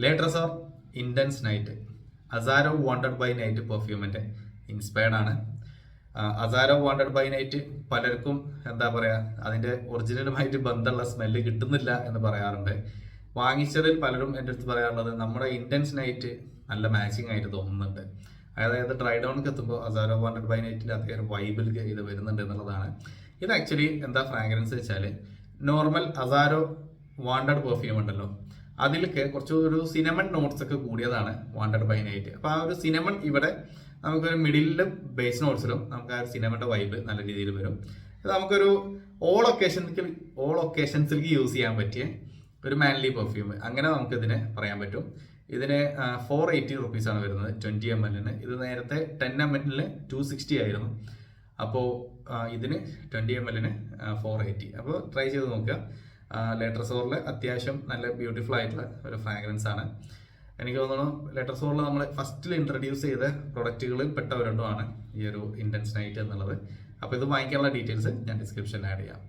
ലേട്രസോർ intense night Azzaro wanted by night പെർഫ്യൂമിൻ്റെ inspired ആണ്. Azzaro wanted by night പലർക്കും എന്താ പറയുക, അതിൻ്റെ ഒറിജിനലുമായിട്ട് ബന്ധമുള്ള സ്മെല്ല് കിട്ടുന്നില്ല എന്ന് പറയാറുണ്ട്. വാങ്ങിച്ചതിൽ പലരും എൻ്റെ അടുത്ത് പറയാറുള്ളത് നമ്മുടെ ഇൻറ്റൻസ് നൈറ്റ് നല്ല മാച്ചിങ് ആയിട്ട് തോന്നുന്നുണ്ട്. അതായത് ഡ്രൈ ഡൗണിക്ക് എത്തുമ്പോൾ അസാരോ വാണ്ടഡ് ബൈ നൈറ്റിൽ അതേ ഒരു വൈബിൽ ഇത് വരുന്നുണ്ട് എന്നുള്ളതാണ്. ഇത് ആക്ച്വലി എന്താ ഫ്രാഗ്രൻസ് വെച്ചാൽ നോർമൽ അസാരോ വാണ്ടഡ് പെർഫ്യൂം ഉണ്ടല്ലോ, അതിലൊക്കെ കുറച്ചൊരു സിനമൺ നോട്ട്സ് ഒക്കെ കൂടിയതാണ് വാണ്ടഡ് ബൈ നൈറ്റ്. അപ്പോൾ ആ ഒരു സിനമൺ ഇവിടെ നമുക്കൊരു മിഡിലും ബേസ് നോട്ട്സിലും നമുക്ക് ആ സിനമൻ്റെ വൈബ് നല്ല രീതിയിൽ വരും. ഇത് നമുക്കൊരു ഓൾ ഒക്കേഷൻസിലേക്ക് യൂസ് ചെയ്യാൻ പറ്റിയ ഒരു മാൻലി പെർഫ്യൂം, അങ്ങനെ നമുക്കിതിനെ പറയാൻ പറ്റും. ഇതിന് 480 റുപ്പീസാണ് വരുന്നത് 20 ml. ഇത് നേരത്തെ 10 ml 260 ആയിരുന്നു. അപ്പോൾ ഇതിന് 20 ml 480. അപ്പോൾ ട്രൈ ചെയ്ത് നോക്കുക. ലേട്രസോറിൽ അത്യാവശ്യം നല്ല ബ്യൂട്ടിഫുൾ ആയിട്ടുള്ള ഒരു ഫ്രാഗ്രൻസ് ആണ്. എനിക്ക് തോന്നുന്നു ലേട്രസോറിൽ നമ്മൾ ഫസ്റ്റിൽ ഇൻട്രൊഡ്യൂസ് ചെയ്ത പ്രൊഡക്റ്റുകളിൽ പെട്ടവരുണ്ടുമാണ് ഈ ഒരു ഇൻറ്റൻസ് നൈറ്റ് എന്നുള്ളത്. അപ്പോൾ ഇത് വാങ്ങിക്കാനുള്ള ഡീറ്റെയിൽസ് ഞാൻ ഡിസ്ക്രിപ്ഷനിൽ ആഡ് ചെയ്യാം.